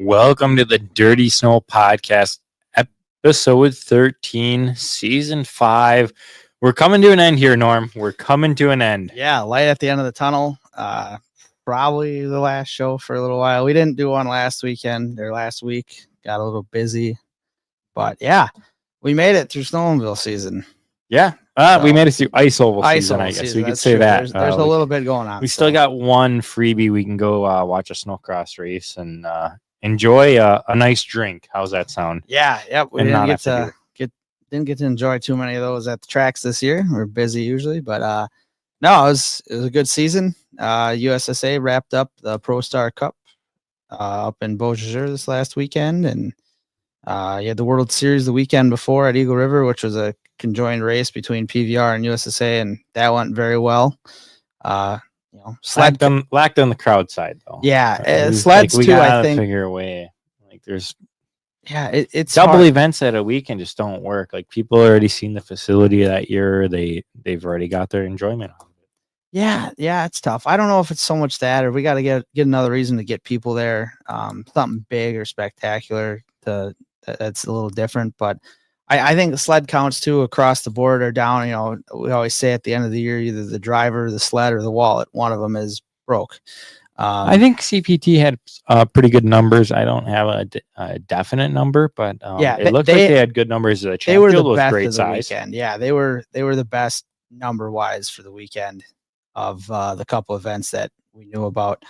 Welcome to the Dirty Snow Podcast, episode 13, season 5. We're coming to an end here, Norm. We're coming to an end. Yeah, light at the end of the tunnel. Probably the last show for a little while. We didn't do one last week. Got a little busy. But yeah, we made it through Snowmobile season. Yeah, we made it through Ice Oval season, I guess. Season, we could say true. That. There's a little bit going on. We still got one freebie. We can go watch a snowcross race and enjoy a nice drink. How's that sound? Yeah, yep. We didn't get to enjoy too many of those at the tracks this year. We're busy usually, but no, it was a good season. USSA wrapped up the Pro Star Cup up in Beaujeu this last weekend, and you had the World Series the weekend before at Eagle River, which was a conjoined race between PVR and USSA, and that went very well. Lacked on the crowd side though. Yeah, sleds like, we too. gotta I think figure a way. Like there's it's double hard. events at a weekend just don't work. Like people already seen the facility that year. They've already got their enjoyment out of it. Yeah, it's tough. I don't know if it's so much that, or we got to get another reason to get people there. Something big or spectacular that's a little different. But I think the sled counts too across the board are down. We always say at the end of the year, either the driver, the sled, or the wallet, one of them is broke. I think CPT had pretty good numbers. I don't have a definite number, but it looked like they had good numbers. The they were the was best great of the size. weekend. Yeah, they were the best number wise for the weekend of the couple events that we knew about.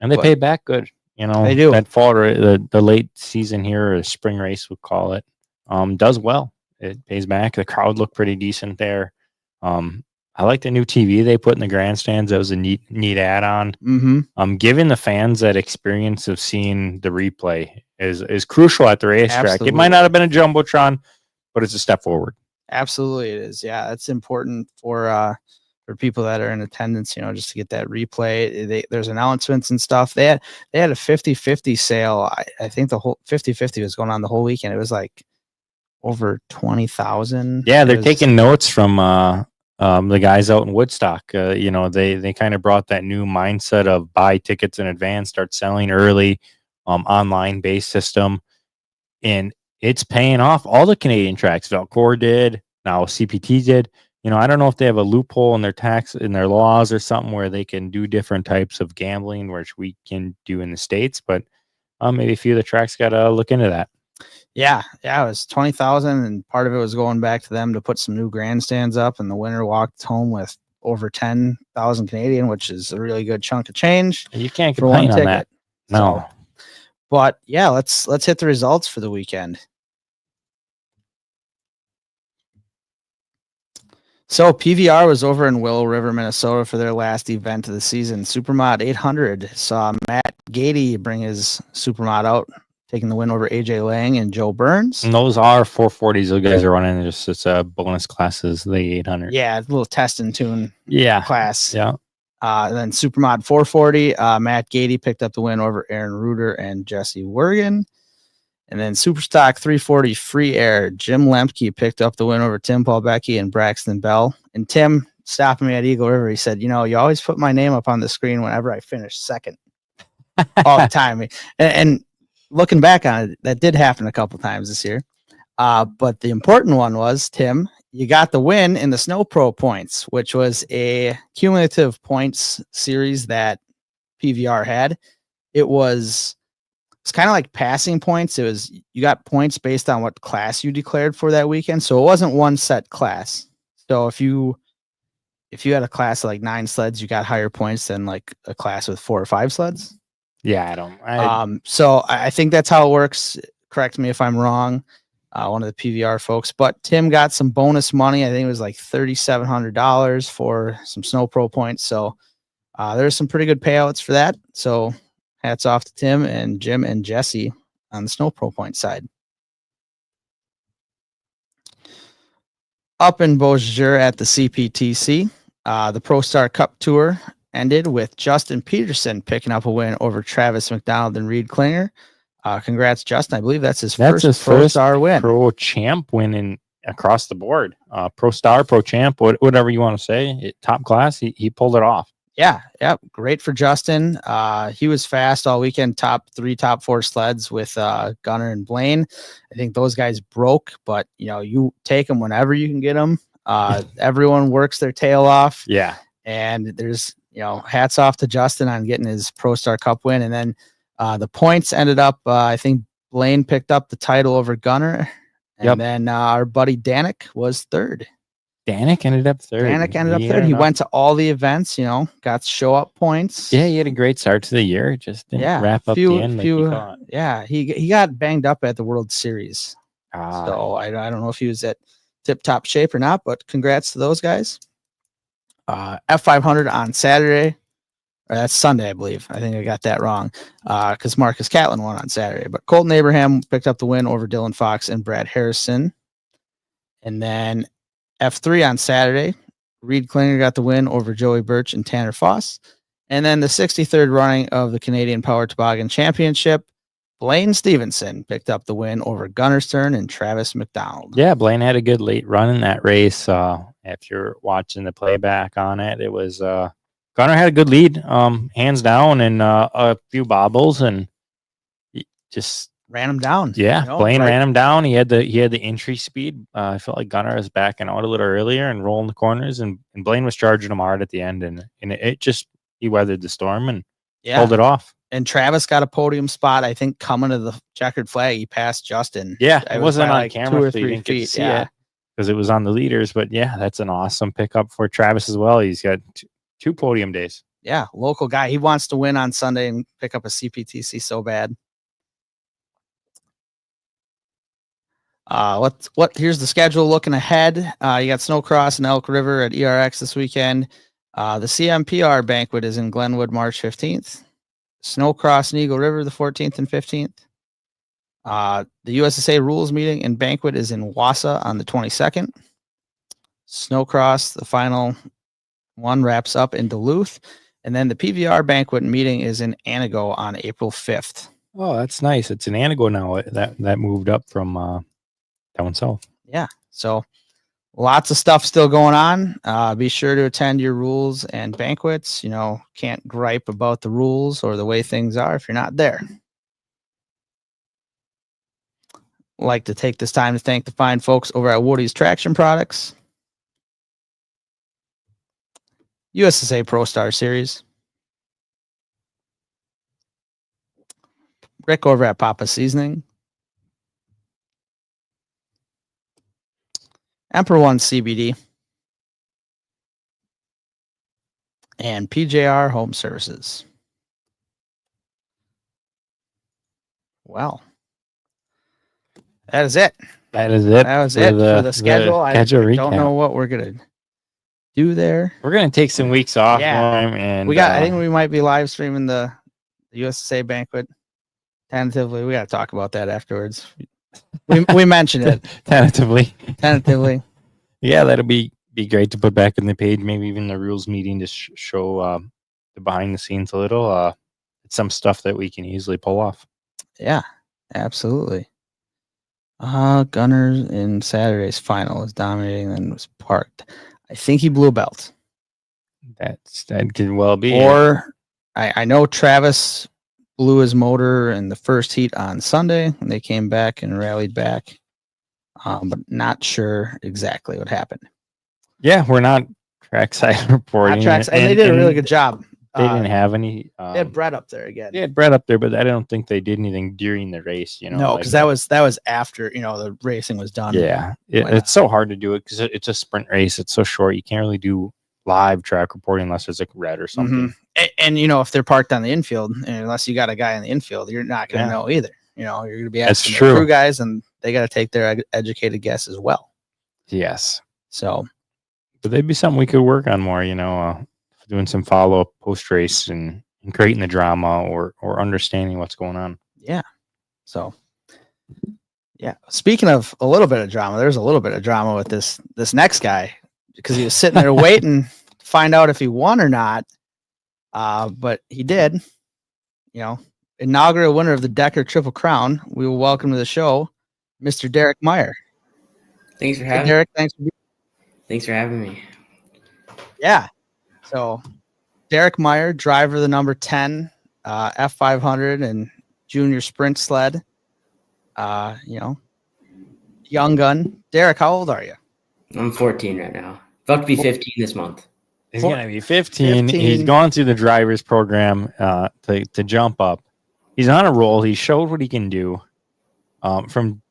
And they pay back good. They do. That fall, the late season here, or spring race, we'll call it, does well. It pays back. The crowd looked pretty decent there. I like the new TV they put in the grandstands. That was a neat add-on. Mm-hmm. Giving the fans that experience of seeing the replay is crucial at the racetrack. Absolutely. It might not have been a jumbotron, but it's a step forward. Absolutely, it is. Yeah, it's important for people that are in attendance. Just to get that replay. There's announcements and stuff. They had a 50-50 sale. I think the whole 50-50 was going on the whole weekend. It was like over 20,000. Yeah, they're taking notes from the guys out in Woodstock. They kind of brought that new mindset of buy tickets in advance, start selling early, online based system, and it's paying off. All the Canadian tracks, Valcourt did, now CPT did. I don't know if they have a loophole in their laws or something where they can do different types of gambling, which we can do in the States, but maybe a few of the tracks got to look into that. Yeah, it was 20,000, and part of it was going back to them to put some new grandstands up, and the winner walked home with over 10,000 Canadian, which is a really good chunk of change. You can't complain on that. No. But yeah, let's hit the results for the weekend. So PVR was over in Willow River, Minnesota for their last event of the season. Supermod 800 saw Matt Gady bring his Supermod out, taking the win over AJ Lang and Joe Burns. And those are 440s. Those guys are running it's a bonus classes, the 800. Yeah, a little test and tune class. Yeah. And then Supermod 440, Matt Gady picked up the win over Aaron Reuter and Jesse Wergen. And then Superstock 340 Free Air, Jim Lemke picked up the win over Tim Paulbecky and Braxton Bell. And Tim stopping me at Eagle River, he said, you always put my name up on the screen whenever I finish second all the time. And looking back on it, that did happen a couple times this year. But the important one was, Tim, you got the win in the Snow Pro points, which was a cumulative points series that PVR had. It's kind of like passing points. You got points based on what class you declared for that weekend. So it wasn't one set class. So if you had a class of like 9 sleds, you got higher points than like a class with 4 or 5 sleds. Yeah, So I think that's how it works. Correct me if I'm wrong. One of the PVR folks, but Tim got some bonus money. I think it was like $3,700 for some Snow Pro points. So there's some pretty good payouts for that. So hats off to Tim and Jim and Jesse on the Snow Pro point side. Up in Beaujeu at the CPTC, the Pro Star Cup Tour ended with Justin Peterson picking up a win over Travis McDonald and Reed Klinger. Congrats, Justin. I believe that's his first Pro Star win. Pro Champ win across the board. Pro Star, Pro Champ, whatever you want to say. Top class, he pulled it off. Yeah, yep. Great for Justin. He was fast all weekend, top 4 sleds with Gunnar and Blaine. I think those guys broke, but you take them whenever you can get them. Everyone works their tail off. Yeah. And there's, hats off to Justin on getting his Pro Star Cup win. And then the points ended up, I think Blaine picked up the title over Gunnar. And then our buddy Danik was third. Danik ended up third. He went to all the events, got show up points. Yeah, he had a great start to the year. Just didn't wrap up the end like he thought. Yeah, he got banged up at the World Series. So I don't know if he was at tip-top shape or not, but congrats to those guys. F500 on Saturday. Or that's Sunday, I believe. I think I got that wrong because Marcus Catlin won on Saturday. But Colton Abraham picked up the win over Dylan Fox and Brad Harrison. And then F3 on Saturday, Reed Klinger got the win over Joey Birch and Tanner Foss. And then the 63rd running of the Canadian Power Toboggan Championship, Blaine Stevenson picked up the win over Gunnar Stern and Travis McDonald. Yeah, Blaine had a good late run in that race. If you're watching the playback on it, it was Gunnar had a good lead, hands down, and a few bobbles, and just ran him down. Yeah, Blaine ran him down. He had the entry speed. I felt like Gunnar was backing out a little earlier and rolling the corners, and Blaine was charging him hard at the end, and it just he weathered the storm and pulled it off. And Travis got a podium spot. I think coming to the checkered flag, he passed Justin. Yeah, it wasn't on camera, 2 or 3 feet. Yeah, because it was on the leaders. But yeah, that's an awesome pickup for Travis as well. He's got 2 podium days. Yeah, local guy. He wants to win on Sunday and pick up a CPTC so bad. Here's the schedule looking ahead. You got Snowcross and Elk River at ERX this weekend. The CMPR banquet is in Glenwood March 15th. Snowcross and Eagle River the 14th and 15th. The USSA rules meeting and banquet is in Wausau on the 22nd. Snowcross, the final one, wraps up in Duluth. And then the PVR banquet meeting is in Anago on April 5th. Oh, that's nice. It's in Anago now. That moved up from down south. Yeah. So lots of stuff still going on. Be sure to attend your rules and banquets. Can't gripe about the rules or the way things are if you're not there. Like to take this time to thank the fine folks over at Woody's Traction Products, USSA Pro Star Series, Rick over at Papa Seasoning, Emperor One CBD, and PJR Home Services. Well, that is it. That is it. That was it for the schedule. I don't know what we're gonna do there. We're gonna take some weeks off. Yeah, and I think we might be live streaming the USSA banquet tentatively. We got to talk about that afterwards. We mentioned it tentatively. Yeah, that'll be great to put back in the page. Maybe even the rules meeting to show the behind the scenes a little. It's some stuff that we can easily pull off. Yeah, absolutely. Gunner in Saturday's final was dominating and was parked. I think he blew a belt. That could well be. Or I know Travis blew his motor in the first heat on Sunday when they came back and rallied back. But not sure exactly what happened. Yeah, we're not trackside reporting. And they did a really good job. They didn't have any. They had Brett up there again. They had Brett up there, but I don't think they did anything during the race. No, because that was after the racing was done. Yeah, it's so hard to do it because it's a sprint race. It's so short. You can't really do live track reporting unless there's like red or something. Mm-hmm. And if they're parked on the infield, and unless you got a guy in the infield, you're not going to know either. You're going to be asking the crew guys, and they got to take their educated guess as well. Yes. So, but that'd be something we could work on more. Doing some follow up post race and creating the drama or understanding what's going on. Yeah. So, yeah. Speaking of a little bit of drama, there's a little bit of drama with this next guy because he was sitting there waiting to find out if he won or not. But he did. Inaugural winner of the Decker Triple Crown. We will welcome to the show, Mr. Derek Meyer. Thanks for having me. Derek, Thanks for having me. Yeah. So Derek Meyer, driver of the number 10 F500 and junior sprint sled. Young gun. Derek, how old are you? I'm 14 right now. About to be 15 this month. He's going to be 15. He's gone through the driver's program to jump up. He's on a roll. He showed what he can do. From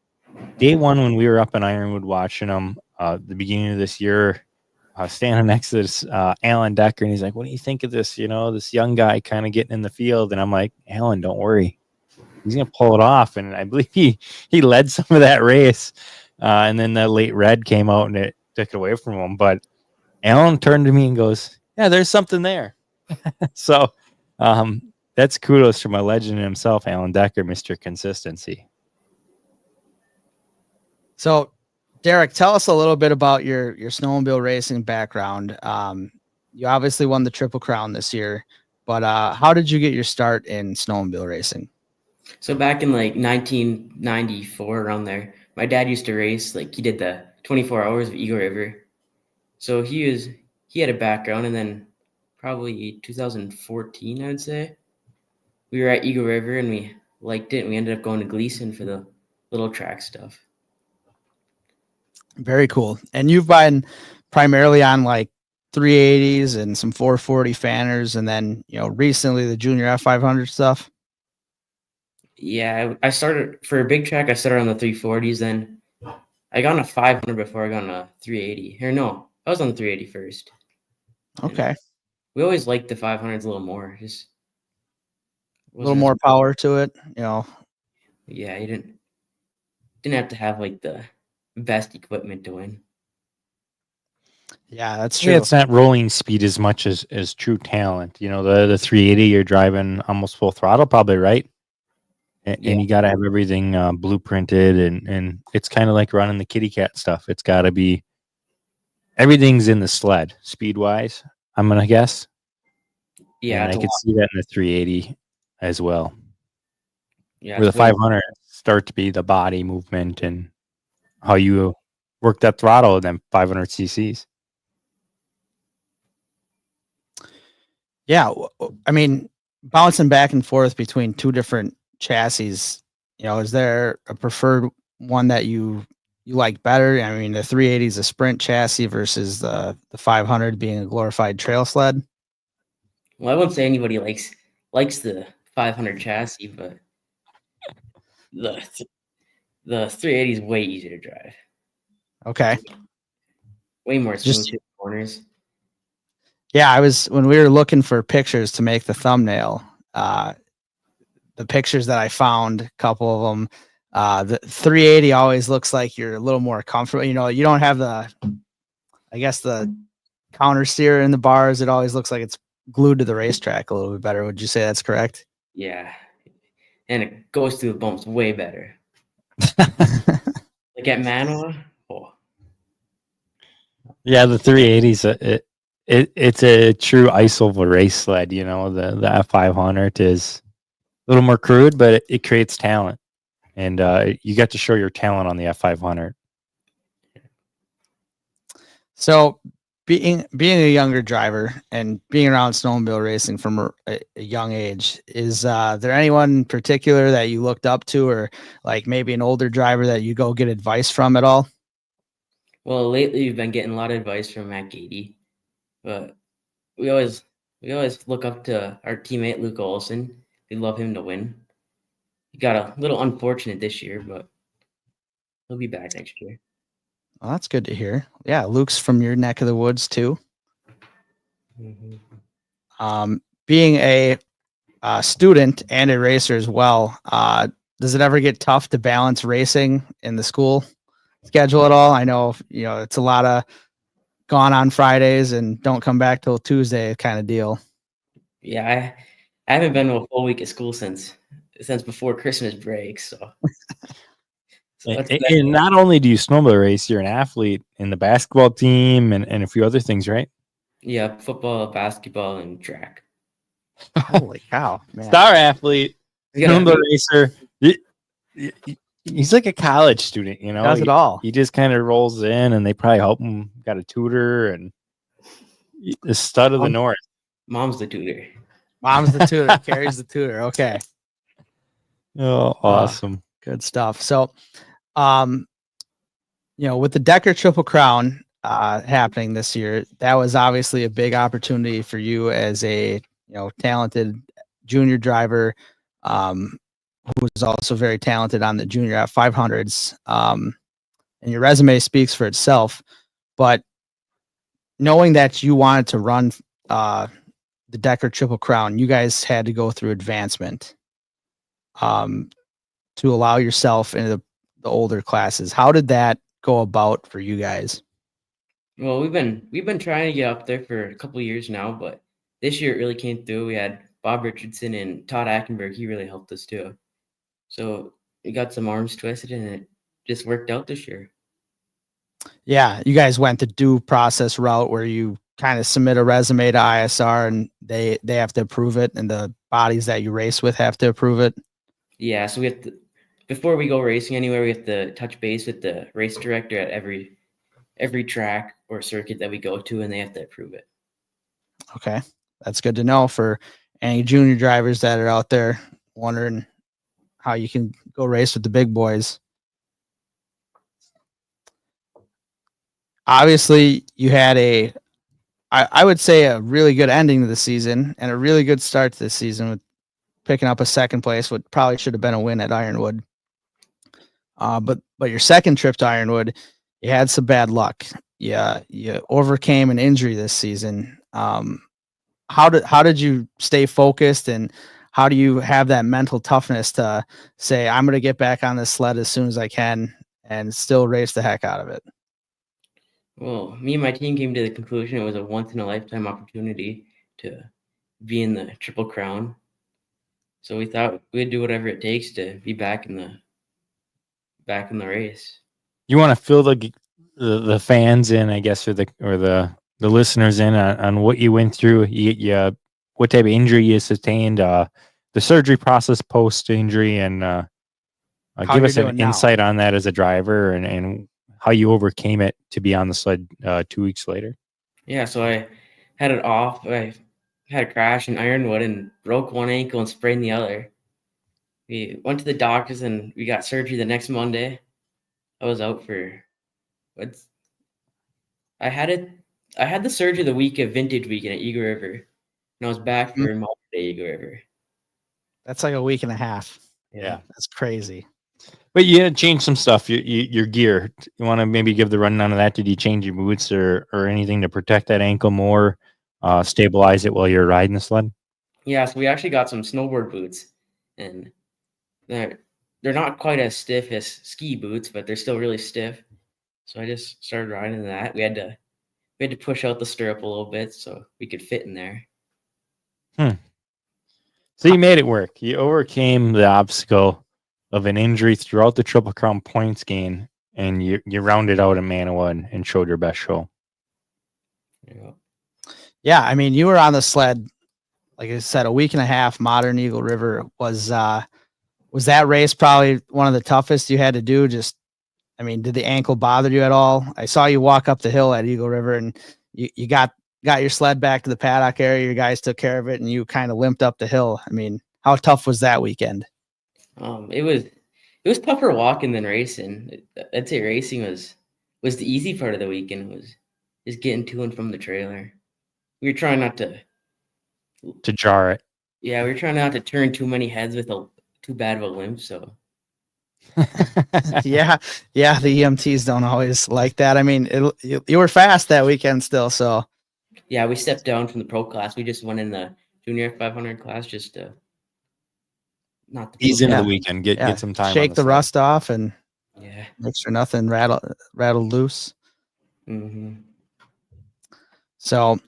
day one when we were up in Ironwood watching him the beginning of this year, standing next to this Alan Decker, and he's like, what do you think of this? This young guy kind of getting in the field. And I'm like, Alan, don't worry. He's going to pull it off. And I believe he led some of that race. And then the late red came out and it took it away from him. But Alan turned to me and goes, yeah, there's something there. So that's kudos to my legend himself, Alan Decker, Mr. Consistency. So, Derek, tell us a little bit about your snowmobile racing background. You obviously won the Triple Crown this year, but how did you get your start in snowmobile racing? So back in like 1994, around there, my dad used to race. Like he did the 24 hours of Eagle River. So he had a background, and then probably 2014, I would say, we were at Eagle River and we liked it, and we ended up going to Gleason for the little track stuff. Very cool. And you've been primarily on like 380s and some 440 fanners, and then recently the junior F500 stuff. Yeah, I started for a big track. I started on the 340s, then I got on a 500 before I got on a 380. Or no, I was on the 380 first. Okay. And we always liked the 500s a little more. Just a little more power to it, Yeah, you didn't have to have like the best equipment to win. Yeah, that's true. Yeah, it's not rolling speed as much as true talent. The 380, you're driving almost full throttle, probably, right? And you got to have everything blueprinted, and it's kind of like running the kitty cat stuff. It's got to be everything's in the sled speed wise, I'm gonna guess. Yeah, and I could see that in the 380 as well. Yeah, where the 500 start to be the body movement and how you work that throttle and then 500 cc's. Yeah, I mean, bouncing back and forth between two different chassis, is there a preferred one that you like better? I mean, the 380 is a sprint chassis versus the 500 being a glorified trail sled. Well, I wouldn't say anybody likes the 500 chassis, but the 380 is way easier to drive. Okay. Way more smooth corners. Yeah, when we were looking for pictures to make the thumbnail, the pictures that I found, a couple of them, the 380 always looks like you're a little more comfortable. You don't have the counter steer in the bars. It always looks like it's glued to the racetrack a little bit better. Would you say that's correct? Yeah. And it goes through the bumps way better. Like at Manoa. Oh. Yeah, the 380s, it's a true ice oval race sled. The F500 is a little more crude, but it creates talent. And you got to show your talent on the F500. So being a younger driver and being around snowmobile racing from a young age, is there anyone in particular that you looked up to, or like maybe an older driver that you go get advice from at all? Well, lately we've been getting a lot of advice from Matt Gady, but we always look up to our teammate Luke Olson. We love him to win. He got a little unfortunate this year, but he'll be back next year. Well, that's good to hear. Yeah, Luke's from your neck of the woods too. Mm-hmm. Being a student and a racer as well, does it ever get tough to balance racing in the school schedule at all? I know, it's a lot of gone on Fridays and don't come back till Tuesday kind of deal. Yeah, I haven't been to a full week of school since before Christmas break. So and not only do you snowmobile race, you're an athlete in the basketball team and a few other things, right? Yeah, football, basketball, and track. Holy cow, man. Star athlete, snowmobile racer. He's like a college student, Does it all. He just kind of rolls in, and they probably help him. Got a tutor and the stud of the North. Mom's the tutor. Mom's the tutor. Carrie's the tutor. Okay. Oh, awesome. Good stuff. So, with the Decker Triple Crown happening this year, that was obviously a big opportunity for you as a talented junior driver, who was also very talented on the junior at 500s. And your resume speaks for itself. But knowing that you wanted to run the Decker Triple Crown, you guys had to go through advancement to allow yourself into the older classes. How did that go about for you guys? Well, we've been trying to get up there for a couple of years now, but this year it really came through. We had Bob Richardson and Todd Ackenberg. He really helped us too. So we got some arms twisted, and it just worked out this year. Yeah, you guys went the due process route where you kind of submit a resume to ISR and they have to approve it, and the bodies that you race with have to approve it. Yeah, so we have to, before we go racing anywhere, we have to touch base with the race director at every track or circuit that we go to, and they have to approve it. Okay, that's good to know for any junior drivers that are out there wondering how you can go race with the big boys. Obviously, you had I would say a really good ending to the season and a really good start to the season with picking up a second place, what probably should have been a win at Ironwood. But your second trip to Ironwood, you had some bad luck. Yeah, you overcame an injury this season. How did you stay focused, and how do you have that mental toughness to say, I'm going to get back on this sled as soon as I can and still race the heck out of it? Well, me and my team came to the conclusion it was a once-in-a-lifetime opportunity to be in the Triple Crown. So we thought we'd do whatever it takes to be back in the race. You want to fill the fans in, I guess, or the listeners in on what you went through. You what type of injury you sustained, the surgery process post injury, and give us an insight on that as a driver and how you overcame it to be on the sled 2 weeks later. Yeah, so I had it off. I had a crash in Ironwood and broke one ankle and sprained the other. We went to the doctors and we got surgery the next Monday. I was out for I had the surgery the week of Vintage Weekend at Eagle River, and I was back for Modern Day Eagle River. That's like a week and a half. Yeah, that's crazy. But you had to change some stuff. Your gear. You want to maybe give the rundown of that? Did you change your boots or anything to protect that ankle more, stabilize it while you're riding the sled? Yeah, so we actually got some snowboard boots, and they're not quite as stiff as ski boots, but they're still really stiff. So I just started riding that. We had to push out the stirrup a little bit so we could fit in there. So you made it work. You overcame the obstacle of an injury throughout the Triple Crown points gain, and you rounded out in Manawa and showed your best show. Yeah, I mean, you were on the sled, like I said, a week and a half. Modern Eagle River was that race probably one of the toughest you had to do? Did the ankle bother you at all? I saw you walk up the hill at Eagle River, and you got your sled back to the paddock area. Your guys took care of it, and you kind of limped up the hill. I mean, how tough was that weekend? It was tougher walking than racing. I'd say racing was the easy part of the weekend. Was just getting to and from the trailer. We were trying not to jar it. Yeah, we were trying not to turn too many heads with too bad of a limp. So yeah, the EMTs don't always like that. I mean, you were fast that weekend still, so yeah, we stepped down from the pro class. We just went in the junior 500 class just to not to ease into the weekend, get some time, shake the rust off, and make sure nothing rattled loose. Mm-hmm. So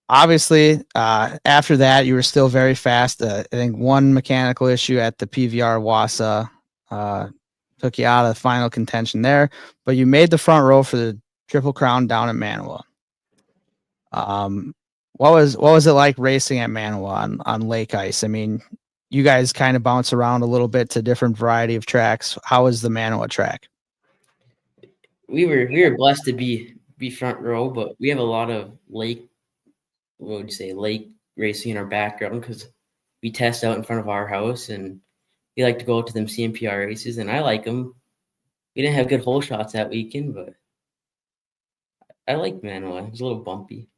obviously, after that, you were still very fast. I think one mechanical issue at the PVR Wassa took you out of the final contention there, but you made the front row for the Triple Crown down at Manawa. What was it like racing at Manawa on lake ice? I mean, you guys kind of bounce around a little bit to different variety of tracks. How was the Manawa track? We were blessed to be front row, but we have a lot of lake what would you say, lake racing in our background because we test out in front of our house, and we like to go out to them CMPR races, and I like them. We didn't have good hole shots that weekend, but I like Manoa. It was a little bumpy.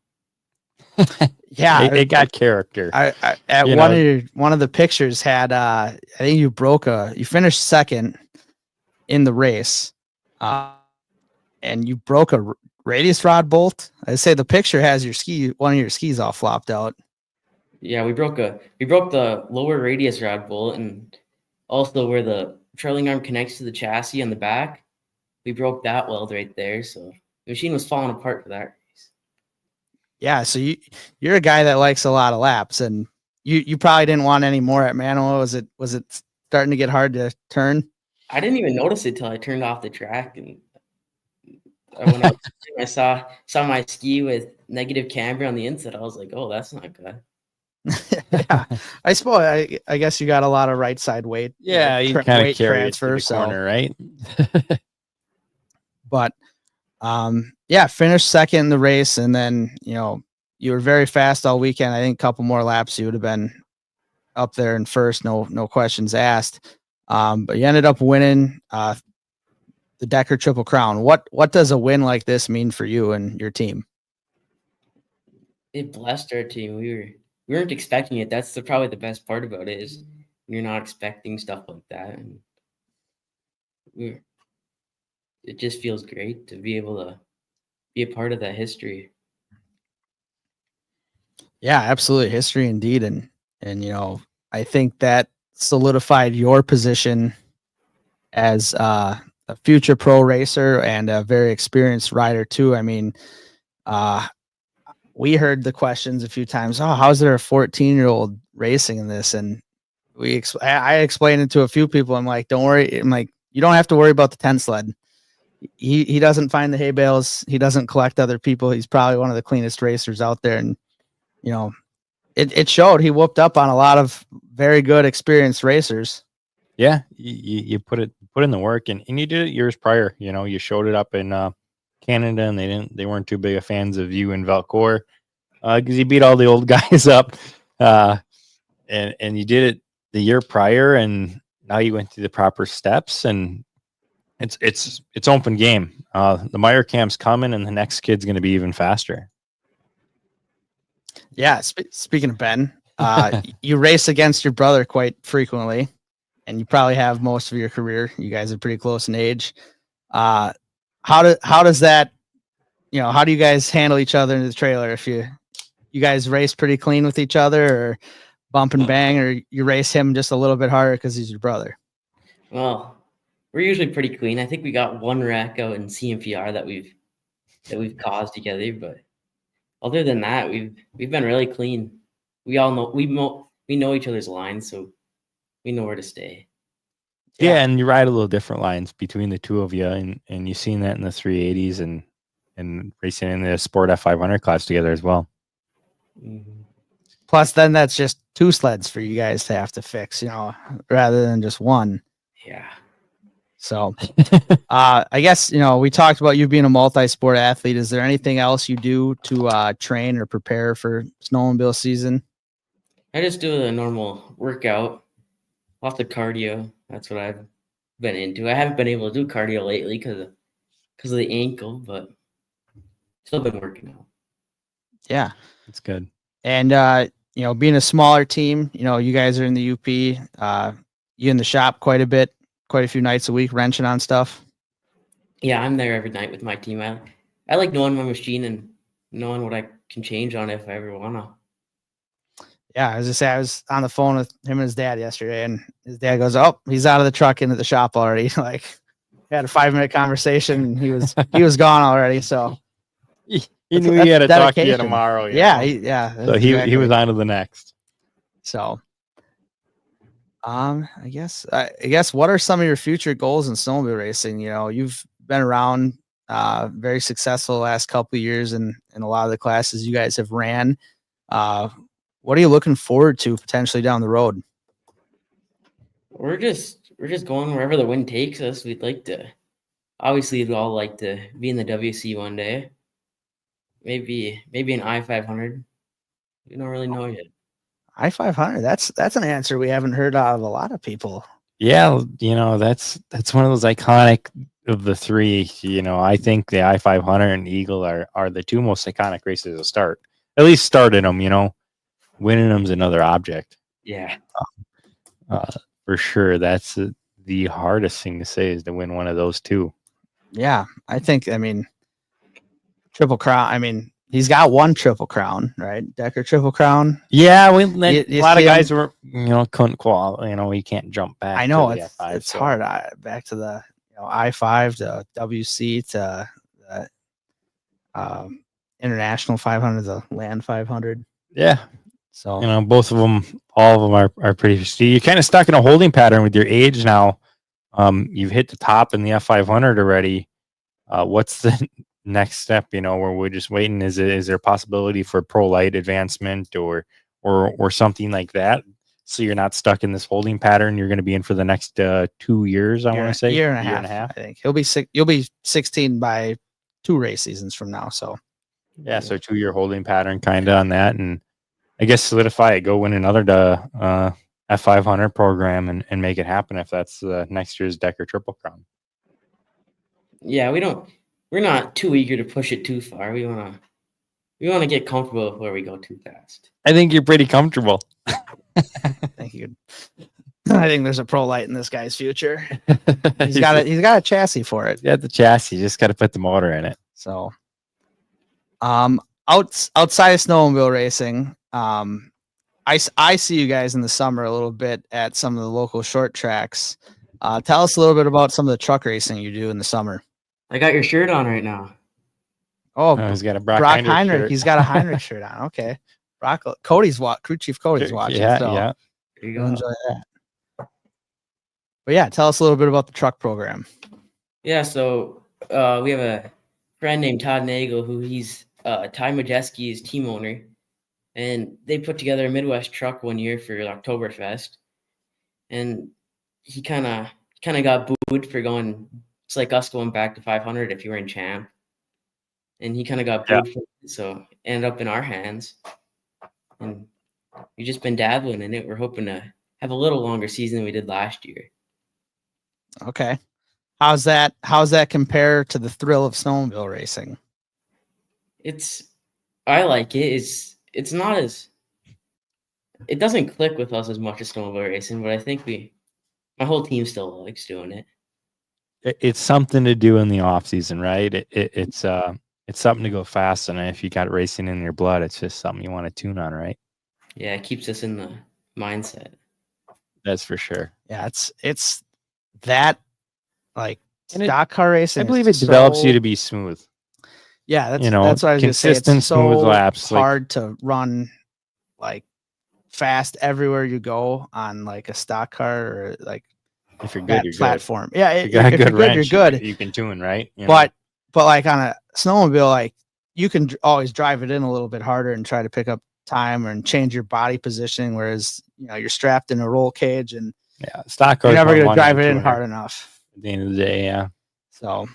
Yeah, it got character. I at You one know, of one of the pictures had I think you finished second in the race, and you broke a radius rod bolt. I say the picture has one of your skis all flopped out. Yeah, we broke the lower radius rod bolt, and also where the trailing arm connects to the chassis on the back. We broke that weld right there, so the machine was falling apart for that race. Yeah, so you're a guy that likes a lot of laps, and you probably didn't want any more at Manoa. Was it starting to get hard to turn? I didn't even notice it till I turned off the track, and when I was I saw my ski with negative camber on the inside. I was like, oh, that's not good. Yeah, I suppose I guess you got a lot of right side weight. yeah, you kind of weight carry it to transfer, the corner, right? But yeah, finished second in the race, and then you were very fast all weekend. I think a couple more laps you would have been up there in first, no questions asked. But you ended up winning the Decker Triple Crown. What does a win like this mean for you and your team? It blessed our team. We weren't expecting it. That's probably the best part about it is you're not expecting stuff like that, and it just feels great to be able to be a part of that history. Yeah, absolutely, history indeed, and I think that solidified your position as a future pro racer and a very experienced rider too. I mean, we heard the questions a few times. Oh, how's there a 14-year-old racing in this? And I explained it to a few people. I'm like, don't worry. I'm like, you don't have to worry about the 10 sled. He doesn't find the hay bales. He doesn't collect other people. He's probably one of the cleanest racers out there. And, it showed. He whooped up on a lot of very good experienced racers. Yeah, you put in the work, and you did it years prior. You showed it up in Canada, and they weren't too big of fans of you in Valcourt because you beat all the old guys up, and you did it the year prior, and now you went through the proper steps, and it's open game. The Meyer camp's coming, and the next kid's going to be even faster. Yeah, speaking of Ben, you race against your brother quite frequently, and you probably have most of your career. You guys are pretty close in age. How does that, how do you guys handle each other in the trailer? If you guys race pretty clean with each other, or bump and bang, or you race him just a little bit harder because he's your brother? Well, we're usually pretty clean. I think we got one wreck out in CMPR that we've caused together, but other than that, we've been really clean. We all know we know each other's lines, so we know where to stay. Yeah, and you ride a little different lines between the two of you, and you've seen that in the 380s and racing in the Sport F500 class together as well. Mm-hmm. Plus, then that's just two sleds for you guys to have to fix, rather than just one. Yeah. So, I guess, we talked about you being a multi-sport athlete. Is there anything else you do to train or prepare for snowmobile season? I just do a normal workout, lots of cardio. That's what I've been into. I haven't been able to do cardio lately because of the ankle, but still been working out. Yeah, that's good. And being a smaller team, you guys are in the UP. You in the shop quite a bit, quite a few nights a week, wrenching on stuff. Yeah, I'm there every night with my team. I like knowing my machine and knowing what I can change on it if I ever wanna. Yeah, as I say, I was on the phone with him and his dad yesterday, and his dad goes, "Oh, he's out of the truck into the shop already." Like, had a 5-minute conversation, and he was gone already. So he knew he had to talk to you tomorrow. Yeah. So he was on to the next. So, I guess what are some of your future goals in snowmobile racing? You've been around, very successful the last couple of years in a lot of the classes you guys have ran. What are you looking forward to potentially down the road? We're just going wherever the wind takes us. We'd all like to be in the WC one day. Maybe an I-500. We don't really know yet. I-500. That's an answer we haven't heard out of a lot of people. Yeah, that's one of those iconic of the three. I think the I-500 and Eagle are the two most iconic races to start. At least starting them. Winning them's another object. Yeah. For sure. That's the hardest thing to say is to win one of those two. Yeah, I mean, Triple Crown. He's got one Triple Crown, right? Decker Triple Crown. Yeah, a lot of guys him? were, couldn't qualify. You can't jump back. I know to the F5, it's hard. Back to the I-5 to WC to the International 500, the Land 500. Yeah. So both of them, all of them are pretty. You're kind of stuck in a holding pattern with your age now. You've hit the top in the F500 already. What's the next step? Where we're just waiting. Is there a possibility for pro light advancement or something like that? So you're not stuck in this holding pattern. You're going to be in for the next 2 years. I want to say year and a half. I think you'll be 16 by 2 race seasons from now. So yeah, so 2-year holding pattern kind of on that, and I guess solidify it. Go win another F500 program and make it happen if that's next year's Decker Triple Crown. Yeah, we're not too eager to push it too far. We want to get comfortable before we go too fast. I think you're pretty comfortable. Thank you. I think there's a pro light in this guy's future. He's got a chassis for it. Yeah, the chassis. You just got to put the motor in it. So, outside of snowmobile racing, I see you guys in the summer a little bit at some of the local short tracks. Tell us a little bit about some of the truck racing you do in the summer. I got your shirt on right now. Oh, he's got a Brock Heinrich shirt. He's got a Heinrich shirt on. Okay. Crew Chief Cody's watching. Yeah, so yeah. There you go. Enjoy that. But yeah, tell us a little bit about the truck program. Yeah, so we have a friend named Todd Nagel who he's Ty Majeski's team owner. And they put together a Midwest truck one year for Oktoberfest. And he kind of got booed for going. It's like us going back to 500 if you were in champ. And he kind of got booed for it, so it ended up in our hands. And we've just been dabbling in it. We're hoping to have a little longer season than we did last year. Okay. How's that compare to the thrill of snowmobile racing? I like it. It's not as, it doesn't click with us as much as snowmobile racing, but I think my whole team still likes doing it. It's something to do in the off season, right? It's something to go fast, and if you got racing in your blood, it's just something you want to tune on, right? Yeah, it keeps us in the mindset. That's for sure. Yeah, it's that like stock car racing. I believe it develops you to be smooth. Yeah, that's what I was going to say. It's consistent, smooth so laps. hard to run like fast everywhere you go on like a stock car or like if you're good, you're platform. Good. Yeah, if you're good, you're good. You can tune, right? But like on a snowmobile, like you can always drive it in a little bit harder and try to pick up time and change your body positioning. Whereas you're strapped in a roll cage and stock car. You're never going to drive it in hard enough. At the end of the day, yeah. So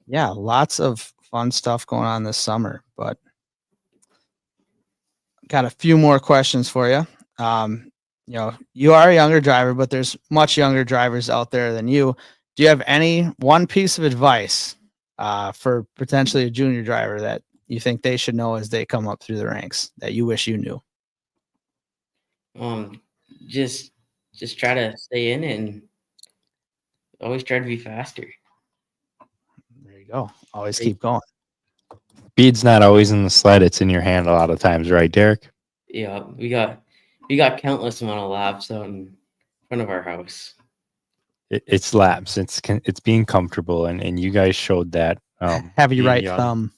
yeah, lots of fun stuff going on this summer. But got a few more questions for you. You are a younger driver, but there's much younger drivers out there than you. Do you have one piece of advice for potentially a junior driver that you think they should know as they come up through the ranks that you wish you knew? Just try to stay in it and always try to be faster. There you go. Always keep going. Speed's not always in the sled; it's in your hand a lot of times, right, Derek? Yeah, we got countless amount of laps out in front of our house. It's laps. It's being comfortable, and you guys showed that. Heavy right thumb.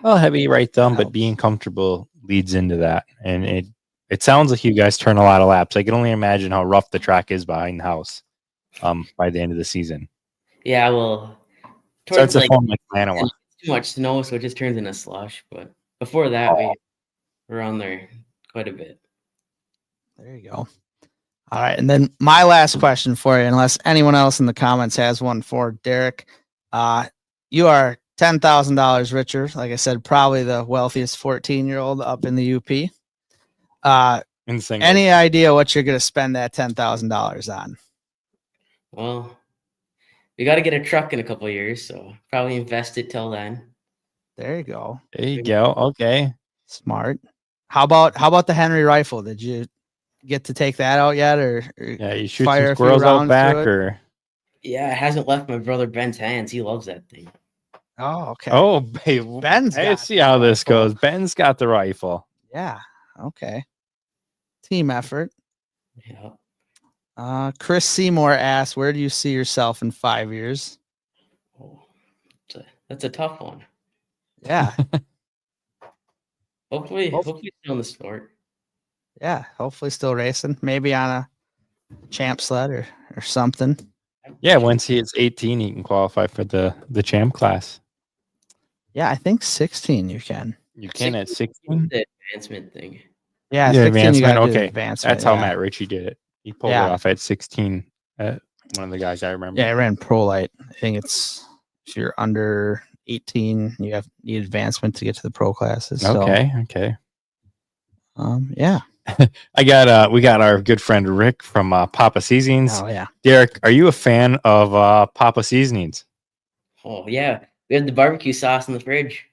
Well, heavy right thumb, but being comfortable leads into that, and it sounds like you guys turn a lot of laps. I can only imagine how rough the track is behind the house. By the end of the season. Yeah, well, starts to form like Manawa. Too much snow, so it just turns into slush. But before that, we're on there quite a bit. There you go. All right, and then my last question for you, unless anyone else in the comments has one for Derek, you are $10,000 richer. Like I said, probably the wealthiest 14-year-old up in the UP. In singles. Any idea what you're going to spend that $10,000 on? Well, we got to get a truck in a couple of years, so probably invest it till then. There you go. There you go. Okay. Smart. How about the Henry rifle? Did you get to take that out yet, or Yeah, you shoot fire some a few squirrels out rounds back, through it? or Yeah, it hasn't left my brother Ben's hands. He loves that thing. Oh, okay. oh, babe, Ben's I got see how the this rifle. goes. Ben's got the rifle. Yeah. Okay. Team effort. Yeah. Chris Seymour asks, "Where do you see yourself in 5 years?" Oh, that's a tough one. Yeah. Hopefully still in the sport. Yeah. Hopefully, still racing. Maybe on a champ sled or something. Yeah, once he hits 18, he can qualify for the champ class. Yeah, I think 16 you can. You can at 16. The advancement thing. Yeah, The 16 you got to do the okay. advancement. That's how yeah. Matt Ritchie did it. He pulled it Yeah. off at 16. One of the guys I remember. Yeah, I ran pro light. I think it's if you're under 18, you need advancement to get to the pro classes. Okay. Okay. Yeah. We got our good friend Rick from Papa Seasonings. Oh yeah. Derek, are you a fan of Papa Seasonings? Oh yeah, we have the barbecue sauce in the fridge.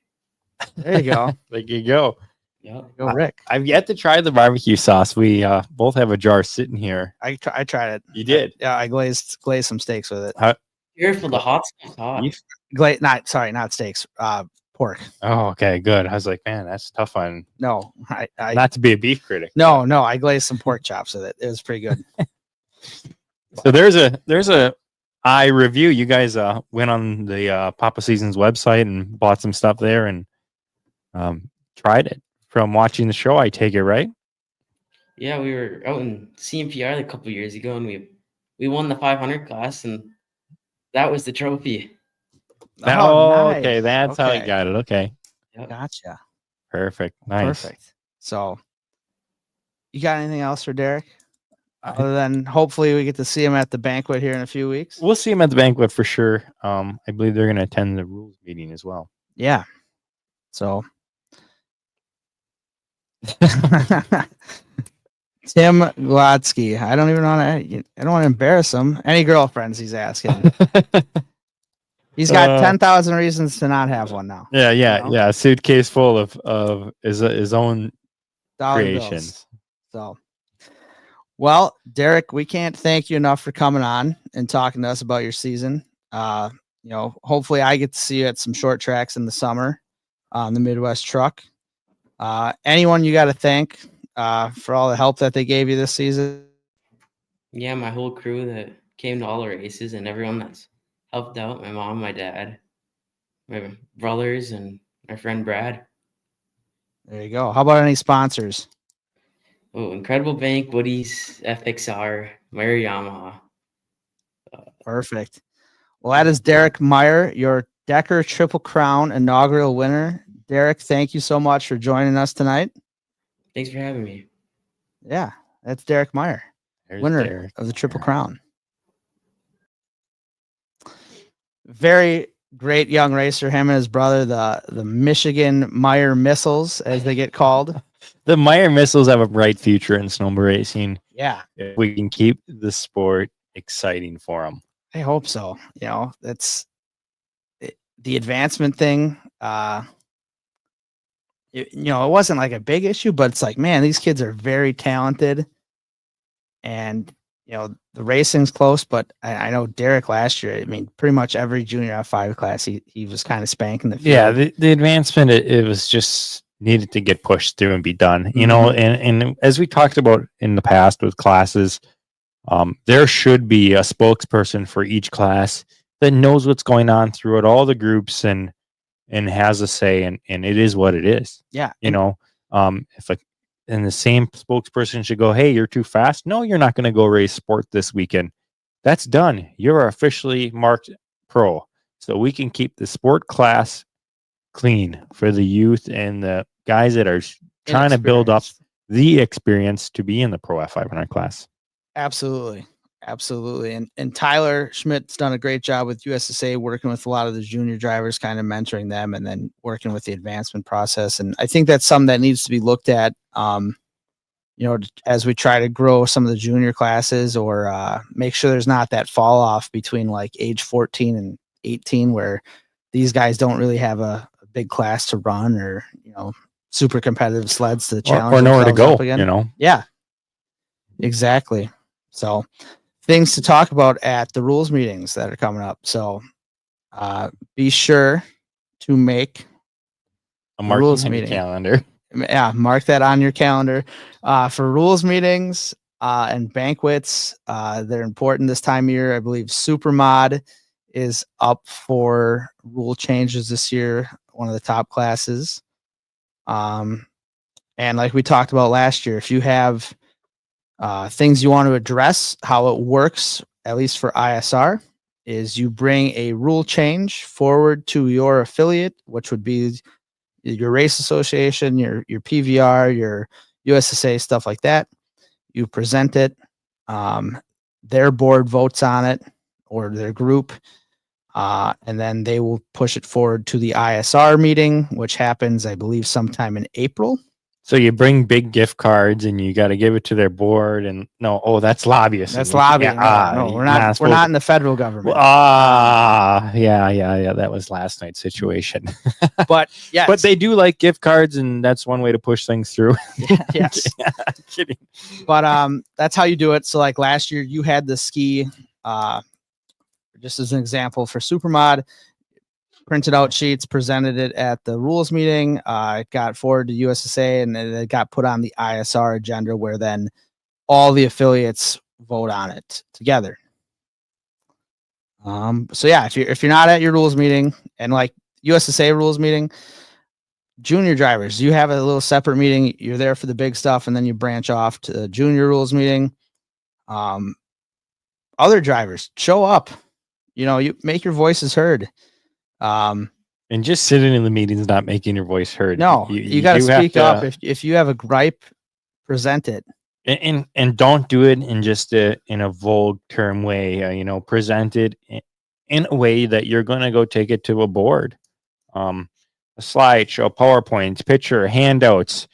There you go. There you go. Yeah. Go Rick. I've yet to try the barbecue sauce. We both have a jar sitting here. I tried it. You did? I glazed some steaks with it. Careful, the hot stuff's hot. Not steaks. Pork. Oh, okay, good. I was like, man, that's tough on. No, I Not to be a beef critic. no, I glazed some pork chops with it. It was pretty good. So there's a eye review. You guys went on the Papa Seasons website and bought some stuff there and tried it. From watching the show, I take it, right? Yeah, we were out in CMPR a couple years ago, and we won the 500 class, and that was the trophy. Nice. Okay, that's how Okay. I got it. Okay, Yep. Gotcha. perfect, nice. Perfect. So, you got anything else for Derek? Other than hopefully we get to see him at the banquet here in a few weeks. We'll see him at the banquet for sure. I believe they're going to attend the rules meeting as well. Yeah. So, Tim Glotsky. I don't even want to. I don't want to embarrass him. Any girlfriends? He's asking. He's got 10,000 reasons to not have one now. Yeah, You know? A suitcase full of his own Dollar creations. bills. So, well, Derek, we can't thank you enough for coming on and talking to us about your season. Hopefully I get to see you at some short tracks in the summer on the Midwest Truck. Anyone you got to thank for all the help that they gave you this season? Yeah, my whole crew that came to all the races and everyone that's helped out, my mom, my dad, my brothers, and my friend Brad. There you go. How about any sponsors? Oh, Incredible Bank, Woody's, FXR, Meyer Yamaha. Perfect. Well, that is Derek Meyer, your Decker Triple Crown inaugural winner. Derek, thank you so much for joining us tonight. Thanks for having me. Yeah, that's Derek Meyer, There's winner Derek. of the Triple Crown. Very great young racer, him and his brother, the Michigan Meyer Missiles, as they get called. The Meyer Missiles have a bright future in snowmobile racing. Yeah, If we can keep the sport exciting for them. I hope so. That's the advancement thing. It wasn't like a big issue, but it's like, man, these kids are very talented, and the racing's close. But I know Derek last year. I mean, pretty much every junior F5 class, he was kind of spanking the field. Yeah, the advancement it was just needed to get pushed through and be done. And as we talked about in the past with classes, there should be a spokesperson for each class that knows what's going on throughout all the groups and has a say, and it is what it is. Yeah. And the same spokesperson should go, hey, you're too fast. No, you're not going to go race sport this weekend. That's done. You're officially marked pro. So we can keep the sport class clean for the youth and the guys that are trying to build up the experience to be in the Pro F500 class. Absolutely. Absolutely. And Tyler Schmidt's done a great job with USSA, working with a lot of the junior drivers, kind of mentoring them and then working with the advancement process. And I think that's something that needs to be looked at, as we try to grow some of the junior classes, or make sure there's not that fall off between like age 14 and 18, where these guys don't really have a big class to run, or, super competitive sleds to challenge or nowhere to themselves go, up again. Yeah, exactly. So things to talk about at the rules meetings that are coming up. So be sure to make a the marking rules on your meeting. calendar. Yeah, mark that on your calendar for rules meetings and banquets. They're important this time of year. I believe Supermod is up for rule changes this year, one of the top classes. And like we talked about last year, if you have things you want to address, how it works, at least for ISR, is you bring a rule change forward to your affiliate, which would be your race association, your PVR, your USSA, stuff like that. You present it. Their board votes on it, or their group, and then they will push it forward to the ISR meeting, which happens, I believe, sometime in April. So you bring big gift cards and you got to give it to their board, and that's lobbying. That's lobbying. No, we're not. We're not in the federal government. Yeah. That was last night's situation. But yeah, but they do like gift cards, and that's one way to push things through. Yes. I'm kidding. But that's how you do it. So like last year, you had the ski. Just as an example for Supermod, printed out sheets, presented it at the rules meeting. It got forwarded to USSA, and then it got put on the ISR agenda, where then all the affiliates vote on it together. So yeah, if you're not at your rules meeting, and like USSA rules meeting, junior drivers, you have a little separate meeting. You're there for the big stuff, and then you branch off to the junior rules meeting. Other drivers, show up. You make your voices heard. And just sitting in the meetings, not making your voice heard. No, you got to speak up. If you have a gripe, present it. And don't do it in just in a vogue term way. Present it in a way that you're going to go take it to a board. A slideshow, PowerPoints, picture, handouts.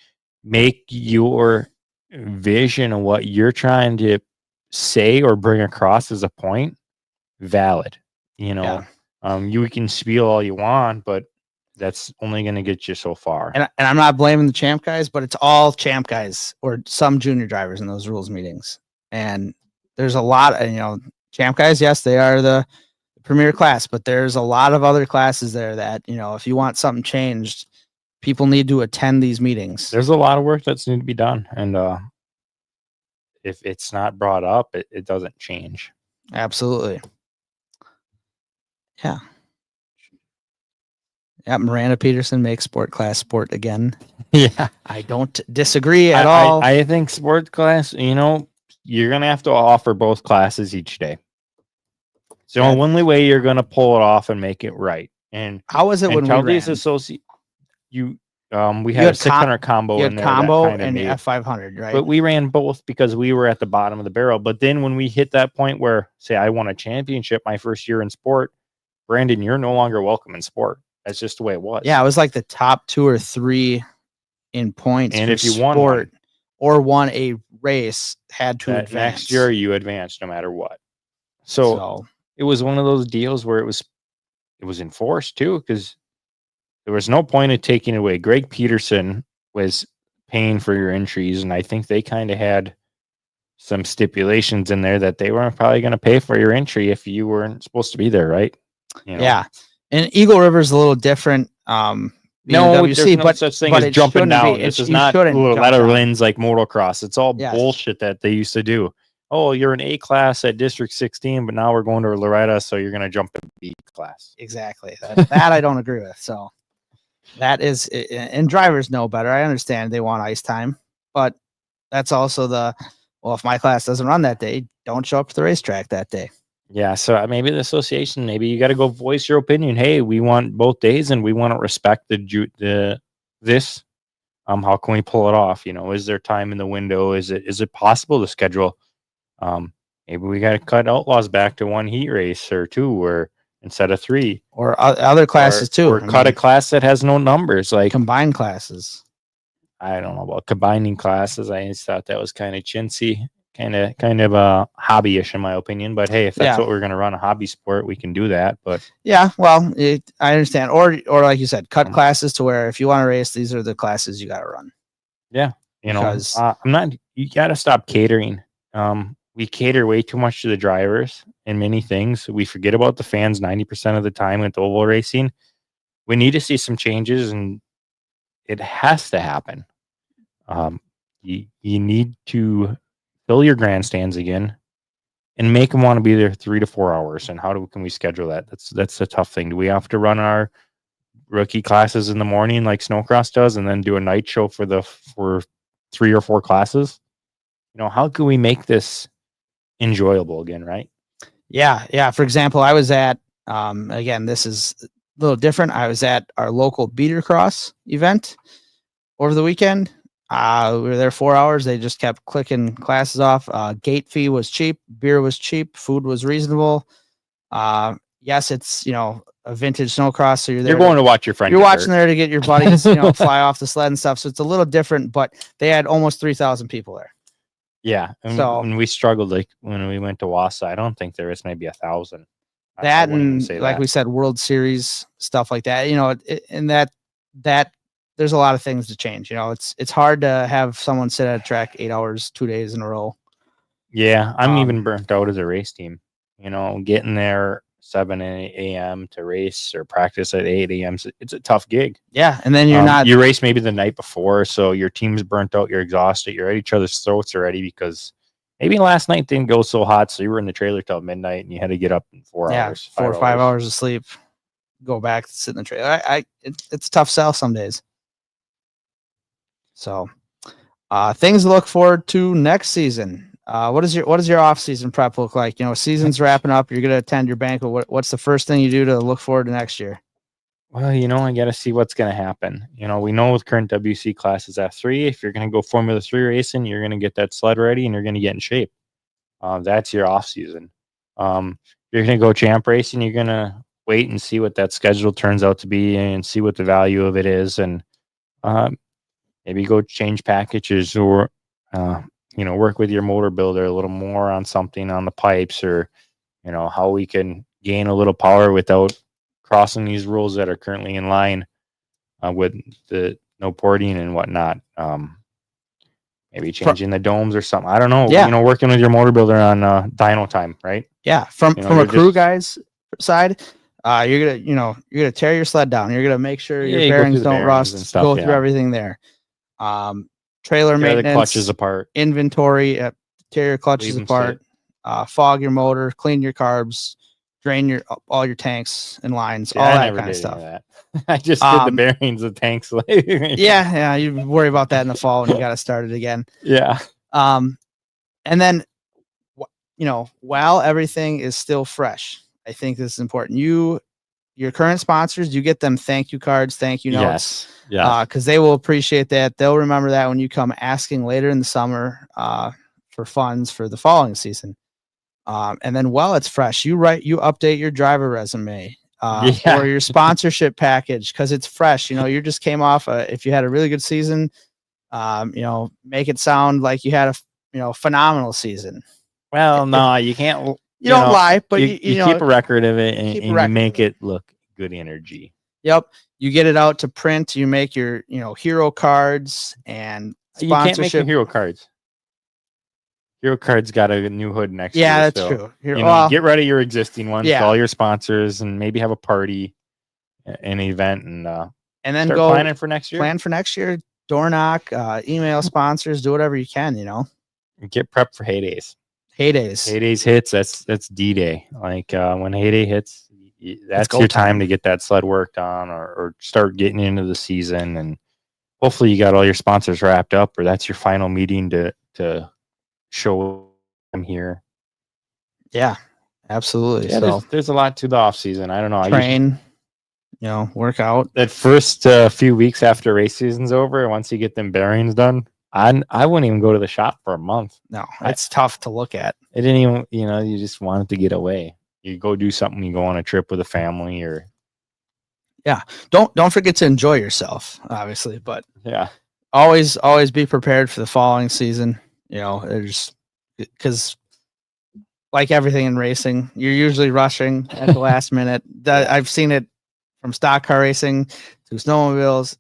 Make your vision of what you're trying to say or bring across as a point valid. You can spiel all you want, but that's only going to get you so far. And I'm not blaming the champ guys, but it's all champ guys or some junior drivers in those rules meetings. And there's a lot of, champ guys, yes, they are the premier class, but there's a lot of other classes there that, if you want something changed, people need to attend these meetings. There's a lot of work that's need to be done. And if it's not brought up, it doesn't change. Absolutely. Yeah. Yeah, Miranda Peterson makes sport class sport again. Yeah. I don't disagree at all. I think sport class, you're going to have to offer both classes each day. So the only way you're going to pull it off and make it right. And how was it when we ran? We had a 600 combo in there. Combo and the F500, right? But we ran both because we were at the bottom of the barrel. But then when we hit that point where, say, I won a championship my first year in sport, Brandon, you're no longer welcome in sport. That's just the way it was. Yeah, it was like the top 2 or 3 in points. And if you sport won or won a race, had to advance. Next year, you advanced no matter what. So it was one of those deals where it was enforced too, because there was no point in taking it away. Greg Peterson was paying for your entries, and I think they kind of had some stipulations in there that they weren't probably going to pay for your entry if you weren't supposed to be there, right? Yeah. And Eagle River is a little different. No, there's no such thing as jumping down. This is not letter lines like motocross. It's all bullshit that they used to do. Oh, you're an A class at District 16, but now we're going to Loretta, so you're going to jump in B class. Exactly. That I don't agree with. So that is, and drivers know better. I understand they want ice time, but that's also if my class doesn't run that day, don't show up to the racetrack that day. Yeah, so maybe the association, maybe you got to go voice your opinion. Hey, we want both days, and we want to respect this. How can we pull it off? Is there time in the window? Is it possible to schedule maybe we got to cut Outlaws back to 1 heat race or 2, or instead of 3, or other classes too. or cut a class that has no numbers, like combined classes. I don't know about combining classes. I just thought that was kind of chintzy, kind of hobbyish in my opinion. But hey, if that's what we're going to run a hobby sport, we can do that. But yeah, well, I understand. Or like you said, cut classes to where if you want to race, these are the classes you got to run. Yeah, I'm not. You got to stop catering. We cater way too much to the drivers in many things. We forget about the fans 90% of the time with oval racing. We need to see some changes, and it has to happen. You need to fill your grandstands again and make them want to be there 3 to 4 hours. And can we schedule that? That's a tough thing. Do we have to run our rookie classes in the morning like Snowcross does, and then do a night show for 3 or 4 classes? How can we make this enjoyable again, right? Yeah. For example, I was at again, this is a little different. I was at our local beater cross event over the weekend. We were there 4 hours. They just kept clicking classes off. Gate fee was cheap, beer was cheap, food was reasonable. Yes, it's a vintage snowcross, so you're going to watch your friend. You're watching there to get your buddies, fly off the sled and stuff. So it's a little different, but they had almost 3,000 people there. Yeah, and we struggled like when we went to Wausau. I don't think there was maybe 1,000. That and like we said, World Series stuff like that. And that there's a lot of things to change. It's hard to have someone sit at a track 8 hours, 2 days in a row. Yeah, I'm even burnt out as a race team. Getting there 7 a.m. to race or practice at 8 a.m. It's a tough gig. Yeah, and then you race maybe the night before, so your team's burnt out, you're exhausted, you're at each other's throats already because maybe last night didn't go so hot, so you were in the trailer till midnight and you had to get up in 4 hours. 4 or 5 hours of sleep, go back, sit in the trailer. It's a tough sell some days. So, things to look forward to next season. What does your off season prep look like? Season's wrapping up. You're going to attend your banquet. What's the first thing you do to look forward to next year? Well, I got to see what's going to happen. We know with current WC classes F3, if you're going to go Formula 3 racing, you're going to get that sled ready and you're going to get in shape. That's your off season. You're going to go champ racing. You're going to wait and see what that schedule turns out to be and see what the value of it is. And maybe go change packages or, work with your motor builder a little more on something on the pipes or, how we can gain a little power without crossing these rules that are currently in line with the no porting and whatnot. Maybe changing the domes or something. I don't know. Yeah. Working with your motor builder on dyno time, right? Yeah. From a crew guy's side, you're gonna tear your sled down. You're gonna make sure your bearings don't rust. And go through everything there. Trailer maintenance, the clutches apart, inventory, tear your clutches apart, fog your motor, clean your carbs, drain all your tanks and lines, all that kind of stuff. I just did the bearings of tanks. Yeah, you worry about that in the fall when you got to start it again. Yeah. And then, while everything is still fresh, I think this is important. Your current sponsors, you get them thank you cards, thank you notes. Yes. Because they will appreciate that. They'll remember that when you come asking later in the summer for funds for the following season. And then while it's fresh, you update your driver resume or your sponsorship package because it's fresh. You just came off. If you had a really good season, make it sound like you had a phenomenal season. Well, no, you can't. You don't lie, but you keep a record of it and you make it look good energy. Yep. You get it out to print. You make your, hero cards and sponsorship. You can't make your hero cards. Hero cards got a new hood next year. Yeah, that's true. Get rid of your existing ones, all your sponsors, and maybe have a party, an event, and then start planning for next year. Plan for next year. Door knock, email sponsors, do whatever you can. Get prepped for heydays. Heydays hits. That's D-Day. Like when heyday hits, that's your time to get that sled worked on or start getting into the season. And hopefully you got all your sponsors wrapped up, or that's your final meeting to show them here. Yeah, absolutely. Yeah, so there's a lot to the off season. I don't know. Train, work out. That first few weeks after race season's over, once you get them bearings done, I wouldn't even go to the shop for a month. No, it's tough to look at. It didn't even, you just wanted to get away. You go do something, you go on a trip with a family or. Yeah. Don't forget to enjoy yourself, obviously, but Yeah. always be prepared for the following season. There's because like everything in racing, you're usually rushing at the last minute. I've seen it from stock car racing to snowmobiles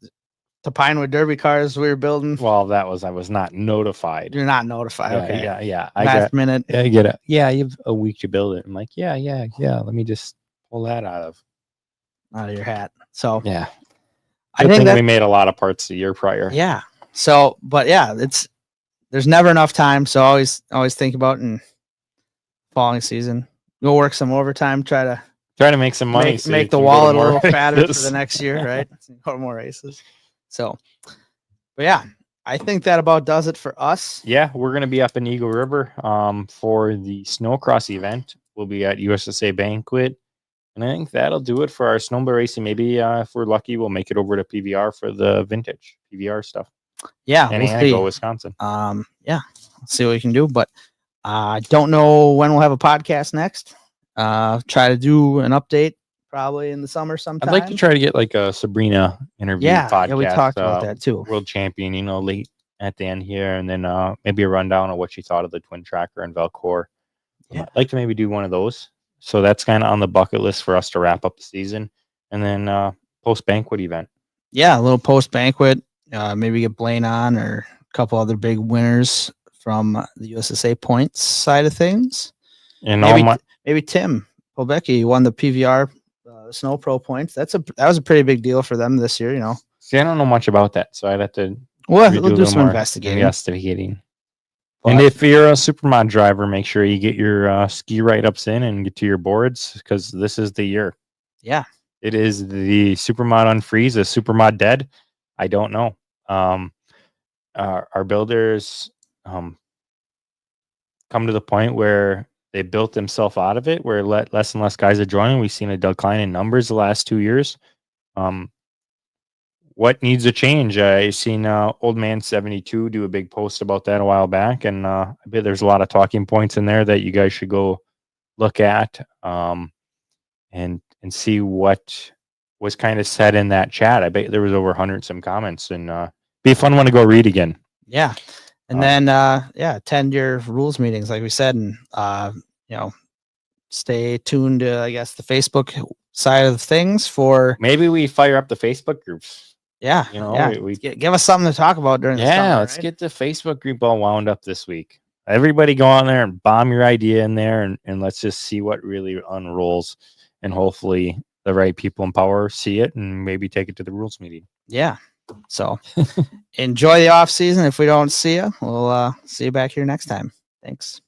to Pinewood Derby cars we were building. Well, I was not notified. You're not notified. Okay. Yeah. Last minute. I get it. Yeah, you have a week to build it. I'm like, yeah. Let me just pull that out of your hat. So yeah. I think we made a lot of parts the year prior. Yeah. So, but yeah, there's never enough time. So always think about in following season. Go work some overtime. Try to make some money. Make the wallet a little fatter for the next year, right? Go to more races. So, but yeah, I think that about does it for us. Yeah, we're gonna be up in Eagle River for the snowcross event. We'll be at USSA Banquet. And I think that'll do it for our snowmobile racing. Maybe if we're lucky, we'll make it over to PVR for the vintage PVR stuff. Yeah, and Antigo, Wisconsin. Yeah, let's see what we can do. But I don't know when we'll have a podcast next. Try to do an update probably in the summer sometime. I'd like to try to get like a Sabrina interview podcast. Yeah, we talked about that too. World champion, late at the end here, and then maybe a rundown of what she thought of the twin tracker and Velcor. Yeah. I'd like to maybe do one of those. So that's kind of on the bucket list for us to wrap up the season. And then post-banquet event. Yeah, a little post-banquet. Maybe get Blaine on or a couple other big winners from the USSA points side of things. And maybe Tim Pobecki won the PVR Snow Pro points. That was a pretty big deal for them this year, See, I don't know much about that, so I'd have to we'll do some investigating. But, and if you're a supermod driver, make sure you get your ski write-ups in and get to your boards because this is the year. Yeah. It is the supermod unfreeze, is supermod dead? I don't know. Our builders come to the point where they built themselves out of it, where less and less guys are joining. We've seen a decline in numbers the last 2 years. What needs to change? I've seen Old Man 72 do a big post about that a while back, and I bet there's a lot of talking points in there that you guys should go look at and see what was kind of said in that chat. I bet there was over 100 some comments, and be a fun one to go read again. Yeah, and then attend your rules meetings, like we said, and stay tuned to I guess the Facebook side of things for maybe we fire up the Facebook groups. Yeah, we give us something to talk about during the summer, let's get the Facebook group all wound up this week. Everybody go on there and bomb your idea in there, and let's just see what really unrolls, and hopefully the right people in power see it and maybe take it to the rules meeting. Yeah. So enjoy the off season. If we don't see you, we'll see you back here next time. Thanks.